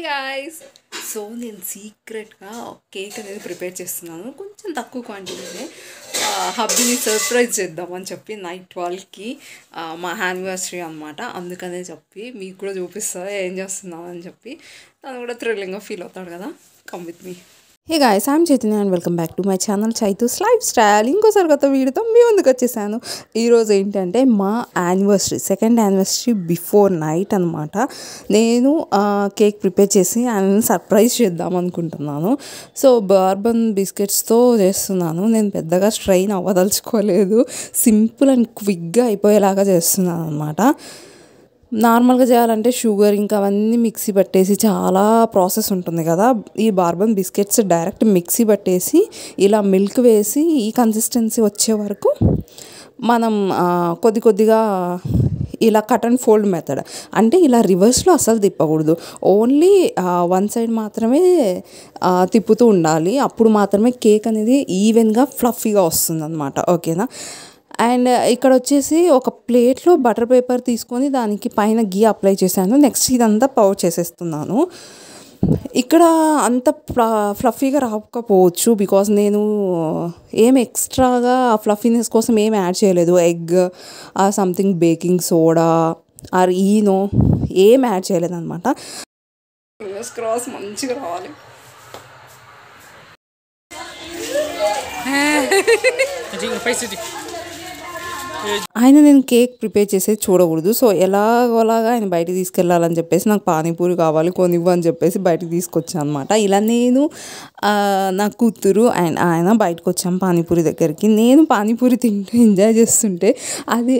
guys! So నేను సీక్రెట్గా cake అనేది ప్రిపేర్ చేస్తున్నాను. కొంచెం తక్కువ క్వాంటిటీనే హబ్బీని సర్ప్రైజ్ చేద్దామని చెప్పి నైట్ 12కి మా యానివర్సరీ అనమాట. అందుకనే చెప్పి మీకు కూడా చూపిస్తా ఏం చేస్తున్నాను అని చెప్పి తను కూడా థ్రిల్లింగ్గా ఫీల్ అవుతాడు కదా. Come with me. Hey guys, I'm Chaitanya and welcome back to my channel Chaitu's life style. ఇంకోసారి కొత్త వీడియోతో మీ ముందుకు వచ్చేసాను. ఈరోజు ఏంటంటే మా anniversary, second anniversary before night అనమాట. నేను కేక్ ప్రిపేర్ చేసి ఆయన సర్ప్రైజ్ చేద్దాం అనుకుంటున్నాను. సో బర్బన్ బిస్కెట్స్తో చేస్తున్నాను. నేను పెద్దగా స్ట్రెయిన్ అవ్వదలుచుకోలేదు, సింపుల్ అండ్ క్విక్గా అయిపోయేలాగా చేస్తున్నాను అనమాట. నార్మల్గా చేయాలంటే షుగర్ ఇంకా అవన్నీ మిక్సీ పట్టేసి చాలా ప్రాసెస్ ఉంటుంది కదా. ఈ బార్బన్ బిస్కెట్స్ డైరెక్ట్ మిక్సీ పట్టేసి ఇలా మిల్క్ వేసి ఈ కన్సిస్టెన్సీ వచ్చే వరకు మనం కొద్ది కొద్దిగా ఇలా కట్ అండ్ ఫోల్డ్ మెథడ్, అంటే ఇలా రివర్స్లో అసలు తిప్పకూడదు, ఓన్లీ వన్ సైడ్ మాత్రమే తిప్పుతూ ఉండాలి. అప్పుడు మాత్రమే కేక్ అనేది ఈవెన్గా ఫ్లఫీగా వస్తుంది అనమాట. ఓకేనా. అండ్ ఇక్కడ వచ్చేసి ఒక ప్లేట్లో బటర్ పేపర్ తీసుకొని దానికి పైన గీ అప్లై చేశాను. నెక్స్ట్ ఇదంతా పౌర్ చేసేస్తున్నాను. ఇక్కడ అంత ఫ్లఫీగా రాకపోవచ్చు, బికాజ్ నేను ఏం ఎక్స్ట్రాగా ఫ్లఫీనెస్ కోసం ఏం యాడ్ చేయలేదు. Egg something baking soda are Eno ఏం యాడ్ చేయలేదు అనమాట. క్రాస్ మంచిగా రావాలి. ఆయన నేను కేక్ ప్రిపేర్ చేసేది చూడకూడదు. సో ఎలాగోలాగా ఆయన బయటికి తీసుకెళ్ళాలని చెప్పేసి నాకు పానీపూరి కావాలి కొనివ్వు అని చెప్పేసి బయటికి తీసుకొచ్చాను అనమాట. ఇలా నేను నా కూతురు అండ్ ఆయన బయటకు వచ్చాము పానీపూరి దగ్గరికి. నేను పానీపూరి తింటూ ఎంజాయ్ చేస్తుంటే అది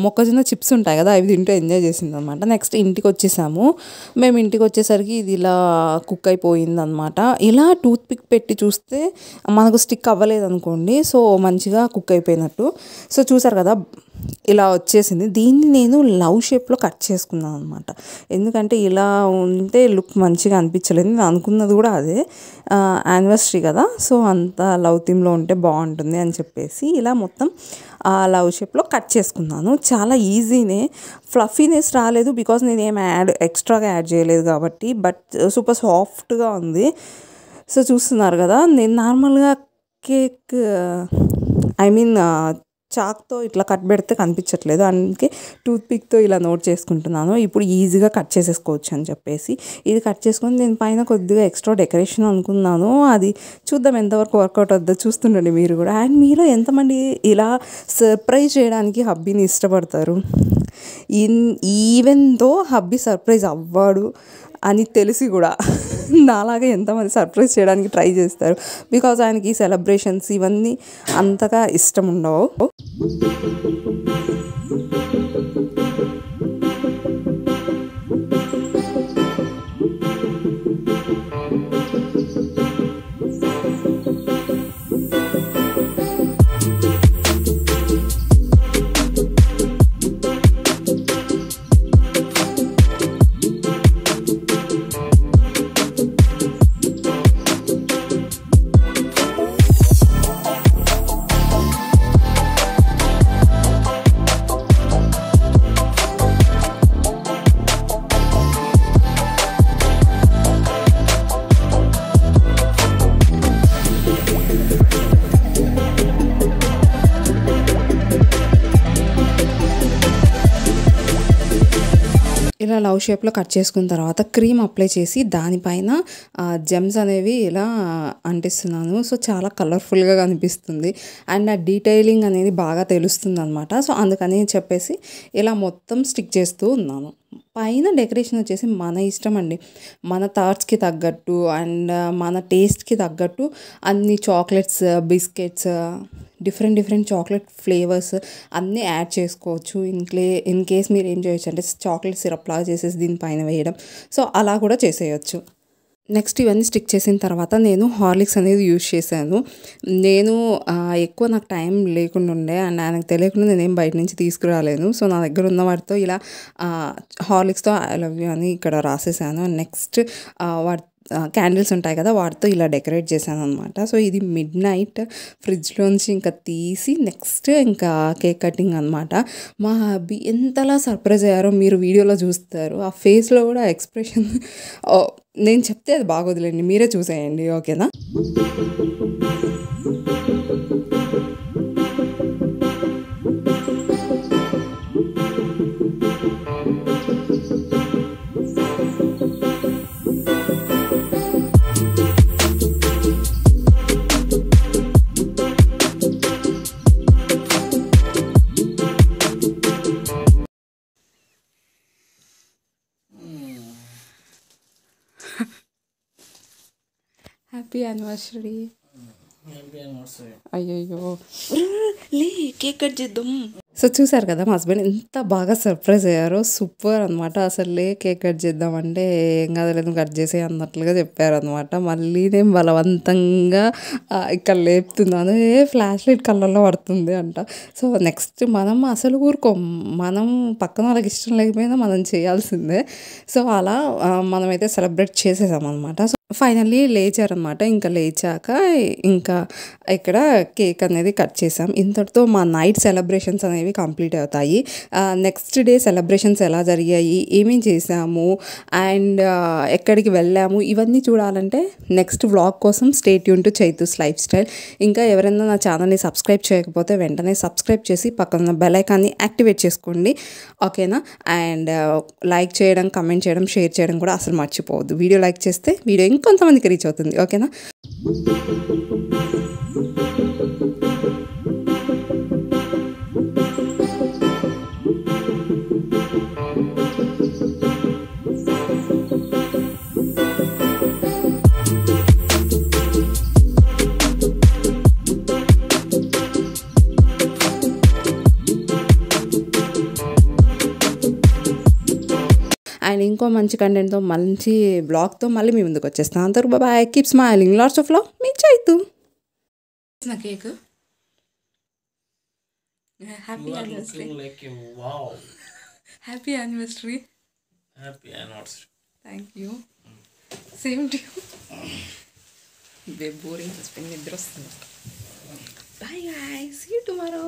మొక్కజొన్న చిప్స్ ఉంటాయి కదా, అవి తింటూ ఎంజాయ్ చేసింది అనమాట. నెక్స్ట్ ఇంటికి వచ్చేసాము. మేము ఇంటికి వచ్చేసరికి ఇది ఇలా కుక్ అయిపోయింది అనమాట. ఇలా టూత్ పిక్ పెట్టి చూస్తే మనకు స్టిక్ అవ్వలేదు అనుకోండి, సో మంచిగా కుక్ అయిపోయినట్టు. సో చూసారు కదా ఇలా వచ్చేసింది. దీన్ని నేను లవ్ షేప్లో కట్ చేసుకున్నాను అనమాట. ఎందుకంటే ఇలా ఉంటే లుక్ మంచిగా అనిపించలేదు. నేను అనుకున్నది కూడా అదే, యానివర్సరీ కదా, సో అంత లవ్ థీమ్లో ఉంటే బాగుంటుంది అని చెప్పేసి ఇలా మొత్తం లవ్ షేప్లో కట్ చేసుకున్నాను. చాలా ఈజీనే, ఫ్లఫీనెస్ రాలేదు బికాజ్ నేను ఏం ఎక్స్ట్రాగా యాడ్ చేయలేదు కాబట్టి. బట్ సూపర్ సాఫ్ట్గా ఉంది. సో చూస్తున్నారు కదా, నేను నార్మల్గా కేక్ చాక్తో ఇట్లా కట్ పెడితే కనిపించట్లేదు, అందుకే టూత్ పిక్తో ఇలా నోట్ చేసుకుంటున్నాను. ఇప్పుడు ఈజీగా కట్ చేసేసుకోవచ్చు అని చెప్పేసి ఇది కట్ చేసుకొని నేను పైన కొద్దిగా ఎక్స్ట్రా డెకరేషన్ అనుకున్నాను. అది చూద్దాం ఎంతవరకు వర్కౌట్ అవుతుందో. చూస్తుండండి మీరు కూడా. అండ్ మీలో ఎంతమంది ఇలా సర్ప్రైజ్ చేయడానికి హబ్బీని ఇష్టపడతారు? ఈవెన్ దో హబ్బీ సర్ప్రైజ్ అవ్వాడు అని తెలిసి కూడా నాలాగా ఎంతమంది సర్ప్రైజ్ చేయడానికి ట్రై చేస్తారు, బికాజ్ ఆయనకి సెలబ్రేషన్స్ ఇవన్నీ అంతగా ఇష్టం ఉండవు. ఇలా లవ్ షేప్లో కట్ చేసుకున్న తర్వాత క్రీమ్ అప్లై చేసి దానిపైన జెమ్స్ అనేవి ఇలా అంటిస్తున్నాను. సో చాలా కలర్ఫుల్గా కనిపిస్తుంది అండ్ ఆ డీటెయిలింగ్ అనేది బాగా తెలుస్తుంది అనమాట. సో అందుకని చెప్పేసి ఇలా మొత్తం స్టిక్ చేస్తూ ఉన్నాను. పైన డెకరేషన్ వచ్చేసి మన ఇష్టం అండి, మన థాట్స్కి తగ్గట్టు అండ్ మన టేస్ట్కి తగ్గట్టు అన్ని chocolates, biscuits, different chocolate flavours అన్నీ యాడ్ చేసుకోవచ్చు. ఇన్ కేస్ మీరు ఏం చేయొచ్చు అంటే చాక్లెట్ సిరప్ లాగా చేసేసి దీనిపైన వేయడం, సో అలా కూడా చేసేయచ్చు. నెక్స్ట్ ఇవన్నీ స్టిక్ చేసిన తర్వాత నేను హార్లిక్స్ అనేది యూజ్ చేశాను. నేను ఎక్కువ నాకు టైం లేకుండా ఉండే అండ్ ఆయనకు తెలియకుండా నేనేం బయట నుంచి తీసుకురాలేను. సో నా దగ్గర ఉన్న వాటితో ఇలా హార్లిక్స్తో ఐ లవ్ యూ అని ఇక్కడ రాసేసాను. అండ్ నెక్స్ట్ క్యాండిల్స్ ఉంటాయి కదా, వాటితో ఇలా డెకరేట్ చేశాను అనమాట. సో ఇది మిడ్ నైట్ ఫ్రిడ్జ్లోంచి ఇంకా తీసి నెక్స్ట్ ఇంకా కేక్ కటింగ్ అనమాట. మా హబ్బీ ఎంతలా సర్ప్రైజ్ అయ్యారో మీరు వీడియోలో చూస్తారు. ఆ ఫేస్లో కూడా ఎక్స్ప్రెషన్ నేను చెప్తే అది బాగోదులేండి, మీరే చూసేయండి, ఓకేనా? Happy anniversary. అయ్యయ్యో, లే కేక్ కట్ చేద్దాం. సో చూసారు కదా మా హస్బెండ్ ఎంత బాగా సర్ప్రైజ్ అయ్యారో, సూపర్ అనమాట. అసలు లే కేక్ కట్ చేద్దామంటే ఏం కాదు కట్ చేసే అన్నట్లుగా చెప్పారనమాట. మళ్ళీ నేను బలవంతంగా ఇక్కడ లేపుతున్నాను, ఫ్లాష్ లైట్ కళ్ళల్లో పడుతుంది అంట. సో నెక్స్ట్ మనం అసలు ఊరుకోం, మనం పక్కన వాళ్ళకి ఇష్టం లేకపోయినా మనం చేయాల్సిందే. సో అలా మనమైతే సెలబ్రేట్ చేసేసామన్నమాట. సో ఫైనల్లీ లేచారనమాట. ఇంకా లేచాక ఇంకా ఇక్కడ కేక్ అనేది కట్ చేసాం. ఇంతటితో మా నైట్ సెలబ్రేషన్స్ అనేవి కంప్లీట్ అవుతాయి. నెక్స్ట్ డే సెలబ్రేషన్స్ ఎలా జరిగాయి, ఏమేం చేసాము అండ్ ఎక్కడికి వెళ్ళాము, ఇవన్నీ చూడాలంటే నెక్స్ట్ వ్లాగ్ కోసం stay tune to Chaitu's life style. ఇంకా ఎవరైనా నా ఛానల్ని సబ్స్క్రైబ్ చేయకపోతే వెంటనే సబ్స్క్రైబ్ చేసి పక్కన బెల్ ఐకాన్ని యాక్టివేట్ చేసుకోండి, ఓకేనా? అండ్ లైక్ చేయడం, కమెంట్ చేయడం, షేర్ చేయడం కూడా అసలు మర్చిపోవద్దు. వీడియో లైక్ చేస్తే వీడియో ఇంకొంతమందికి రీచ్ అవుతుంది, ఓకేనా? అండ్ ఇంకో మంచి కంటెంట్తో, మంచి బ్లాగ్తో మళ్ళీ మీ ముందుకు వచ్చేస్తాను. అంతవరకు bye, keep smiling, lots of love, మీ చైతు. నా cake happy anniversary. Happy anniversary. Happy anniversary. Thank you. Same to you. Boring husband నిద్ర వస్తుంది. Bye guys, see you tomorrow.